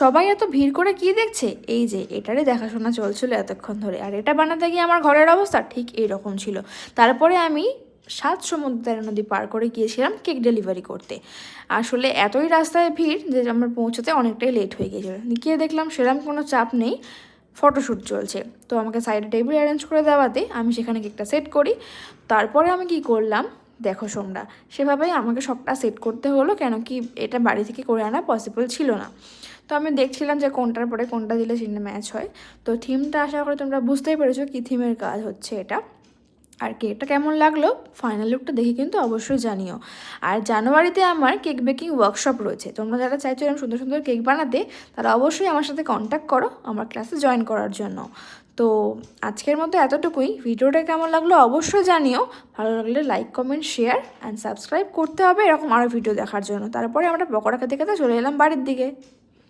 সবাই এত ভিড় করে কি দেখছে? এই যে এটারই দেখাশোনা চলছিল এতক্ষণ ধরে, আর এটা বানাতে গিয়ে আমার ঘরের অবস্থা ঠিক এইরকম ছিল। তারপরে আমি 7 সমুদ্র 13 নদী পার করে গিয়েছিলাম কেক ডেলিভারি করতে। আসলে এতই রাস্তায় ভিড় যে আমার পৌঁছতে অনেকটাই লেট হয়ে গিয়েছিল। গিয়ে দেখলাম সেরকম কোনো চাপ নেই, ফটোশ্যুট চলছে। তো আমাকে সাইডে টেবিল অ্যারেঞ্জ করে দেওয়াতে আমি সেখানে কেকটা সেট করি। তারপরে আমি কি করলাম দেখো সোমরা, সেভাবেই আমাকে সবটা সেট করতে হলো, কেন কি এটা বাড়ি থেকে করে আনা পসিবল ছিল না। তো আমি দেখছিলাম যে কোনটার পরে কোনটা দিলে সিনে ম্যাচ হয়। তো থিমটা আশা করি তোমরা বুঝতেই পেরেছো কী থিমের কাজ হচ্ছে এটা। আর কেকটা কেমন লাগলো ফাইনাল লুকটা দেখে কিন্তু অবশ্যই জানিও। আর জানুয়ারিতে আমার কেক বেকিং ওয়ার্কশপ রয়েছে, তোমরা যারা চাইছো এরকম সুন্দর সুন্দর কেক বানাতে তারা অবশ্যই আমার সাথে কন্ট্যাক্ট করো আমার ক্লাসে জয়েন করার জন্য। তো আজকের মতো এতটুকুই। ভিডিওটা কেমন লাগলো অবশ্যই জানিও। ভালো লাগলে like comment share and subscribe করতে হবে এরকম আরও ভিডিও দেখার জন্য। তারপরে আমরা পকোড়া খেতে খেতে চলে এলাম বাড়ির দিকে।